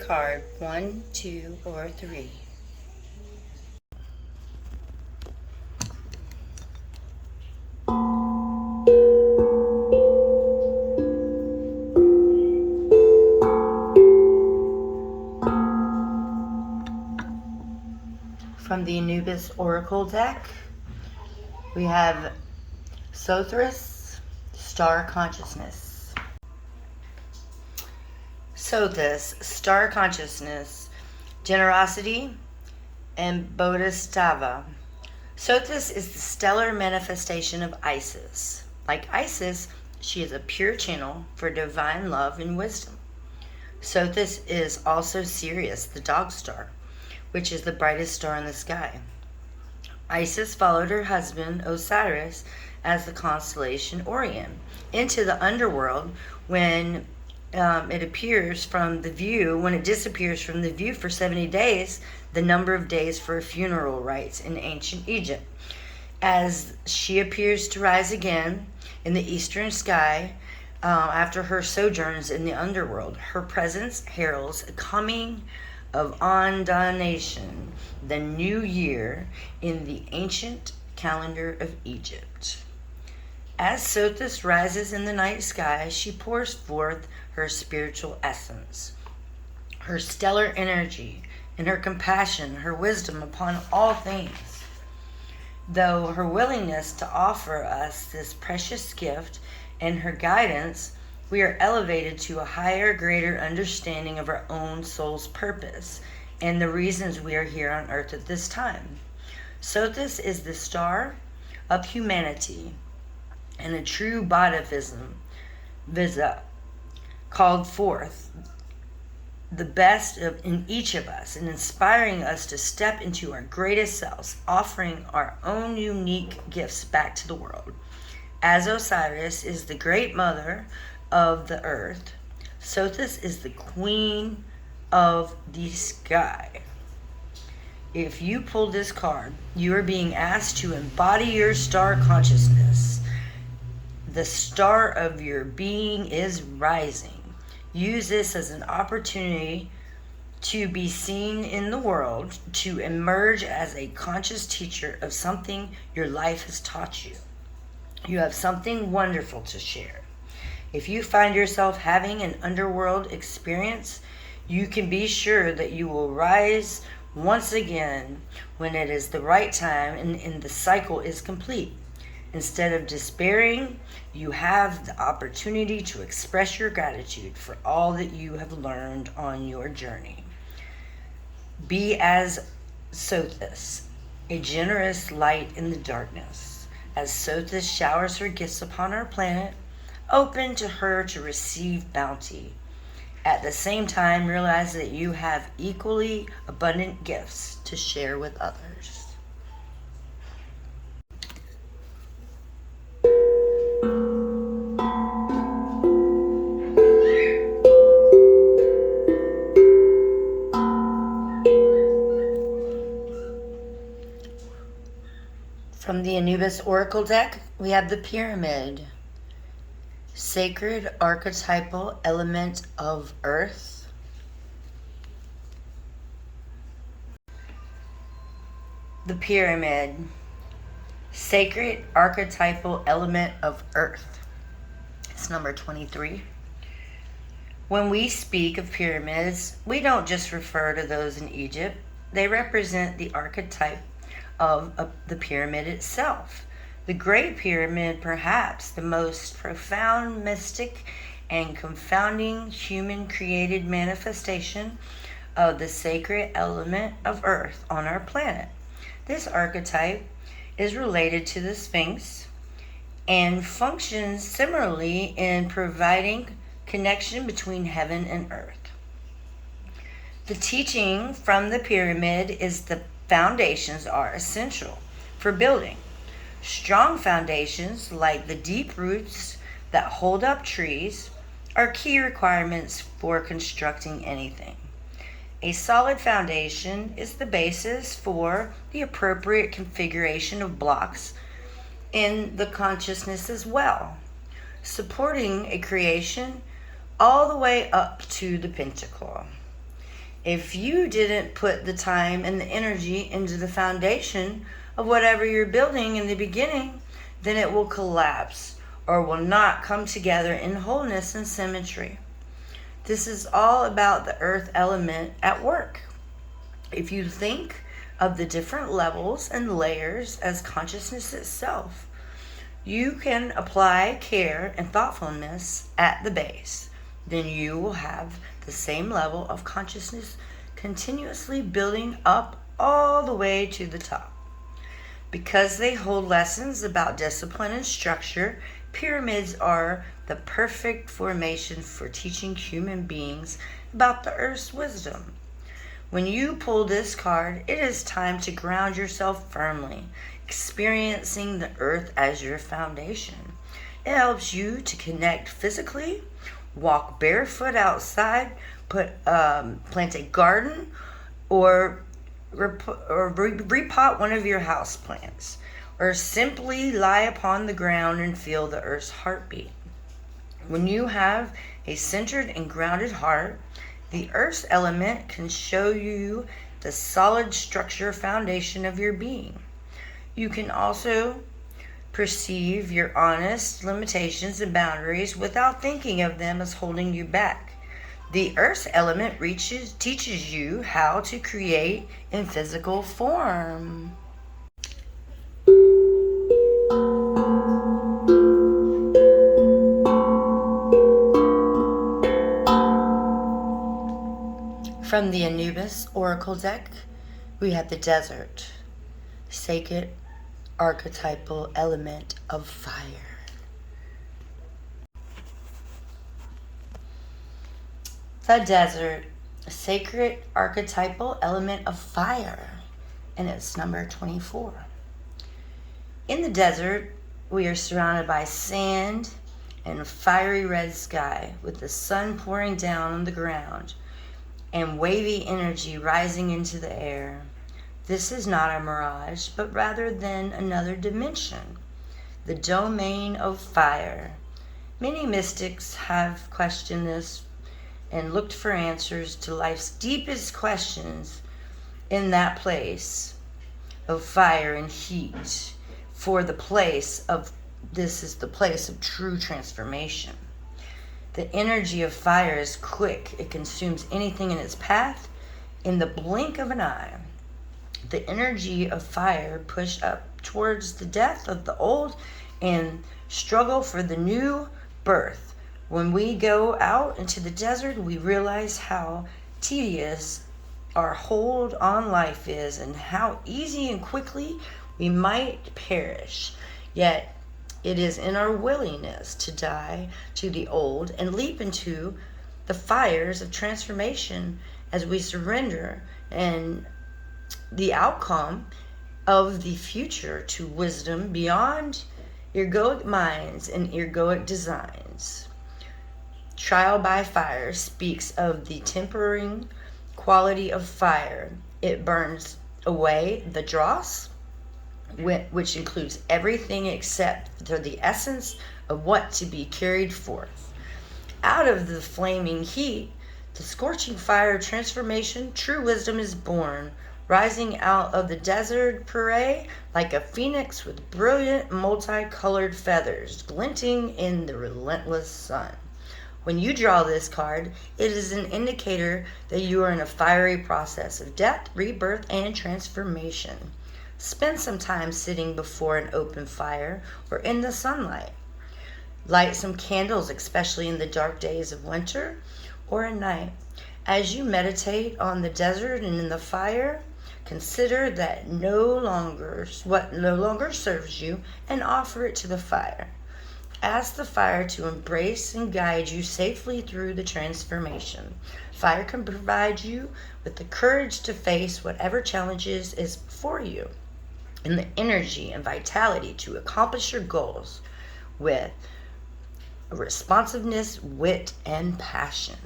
card 1, 2, or 3. From the Anubis Oracle deck, we have Sothris, Star Consciousness. Sothis, Star Consciousness, Generosity, and Bodhisattva. Sothis is the stellar manifestation of Isis. Like Isis, she is a pure channel for divine love and wisdom. Sothis is also Sirius, the dog star, which is the brightest star in the sky. Isis followed her husband Osiris as the constellation Orion into the underworld when it disappears from the view for 70 days, the number of days for funeral rites in ancient Egypt. As she appears to rise again in the eastern sky after her sojourns in the underworld, her presence heralds a coming of Andonation, the new year in the ancient calendar of Egypt. As Sothis rises in the night sky, she pours forth her spiritual essence, her stellar energy, and her compassion, her wisdom upon all things. Though her willingness to offer us this precious gift and her guidance, we are elevated to a higher, greater understanding of our own soul's purpose and the reasons we are here on earth at this time. Sothis is the star of humanity and a true Bodhisattva called forth the best in each of us and inspiring us to step into our greatest selves, offering our own unique gifts back to the world. As Osiris is the great mother of the earth, Sothis is the queen of the sky. If you pull this card, you are being asked to embody your star consciousness. The star of your being is rising. Use this as an opportunity to be seen in the world, to emerge as a conscious teacher of something your life has taught you. You have something wonderful to share. If you find yourself having an underworld experience, you can be sure that you will rise once again when it is the right time and the cycle is complete. Instead of despairing, you have the opportunity to express your gratitude for all that you have learned on your journey. Be as Sothis, a generous light in the darkness. As Sothis showers her gifts upon our planet, open to her to receive bounty. At the same time, realize that you have equally abundant gifts to share with others. From the Anubis Oracle deck, we have the Pyramid, sacred archetypal element of earth. The Pyramid, sacred archetypal element of earth. It's number 23. When we speak of pyramids, we don't just refer to those in Egypt. They represent the archetype of the pyramid itself. The Great Pyramid, perhaps the most profound, mystic, and confounding human-created manifestation of the sacred element of earth on our planet. This archetype is related to the Sphinx and functions similarly in providing connection between heaven and earth. The teaching from the pyramid is the foundations are essential for building. Strong foundations, like the deep roots that hold up trees, are key requirements for constructing anything. A solid foundation is the basis for the appropriate configuration of blocks in the consciousness as well, supporting a creation all the way up to the pentacle. If you didn't put the time and the energy into the foundation of whatever you're building in the beginning, then it will collapse or will not come together in wholeness and symmetry. This is all about the earth element at work. If you think of the different levels and layers as consciousness itself, you can apply care and thoughtfulness at the base. Then you will have the same level of consciousness continuously building up all the way to the top. Because they hold lessons about discipline and structure, pyramids are the perfect formation for teaching human beings about the earth's wisdom. When you pull this card, it is time to ground yourself firmly, experiencing the earth as your foundation. It helps you to connect physically, walk barefoot outside, plant a garden, or repot one of your house plants, or simply lie upon the ground and feel the earth's heartbeat. When you have a centered and grounded heart, the earth's element can show you the solid structure foundation of your being. You can also perceive your honest limitations and boundaries without thinking of them as holding you back. The earth's element teaches you how to create in physical form. From the Anubis Oracle deck, we have the desert, sacred archetypal element of fire. The desert, sacred archetypal element of fire, and it's number 24. In the desert, we are surrounded by sand and a fiery red sky with the sun pouring down on the ground and wavy energy rising into the air. This is not a mirage, but rather than another dimension, the domain of fire. Many mystics have questioned this and looked for answers to life's deepest questions in that place of fire and heat. This is the place of true transformation. The energy of fire is quick. It consumes anything in its path in the blink of an eye. The energy of fire push up towards the death of the old and struggle for the new birth. When we go out into the desert, we realize how tedious our hold on life is and how easy and quickly we might perish. Yet it is in our willingness to die to the old and leap into the fires of transformation as we surrender and the outcome of the future to wisdom beyond egoic minds and egoic designs. Trial by fire speaks of the tempering quality of fire. It burns away the dross, which includes everything except for the essence of what to be carried forth. Out of the flaming heat, the scorching fire of transformation, true wisdom is born, rising out of the desert prairie like a phoenix with brilliant multicolored feathers glinting in the relentless sun. When you draw this card, it is an indicator that you are in a fiery process of death, rebirth, and transformation. Spend some time sitting before an open fire or in the sunlight. Light some candles, especially in the dark days of winter or at night. As you meditate on the desert and in the fire, consider that what no longer serves you and offer it to the fire. Ask the fire to embrace and guide you safely through the transformation. Fire can provide you with the courage to face whatever challenges is before you and the energy and vitality to accomplish your goals with responsiveness, wit, and passion.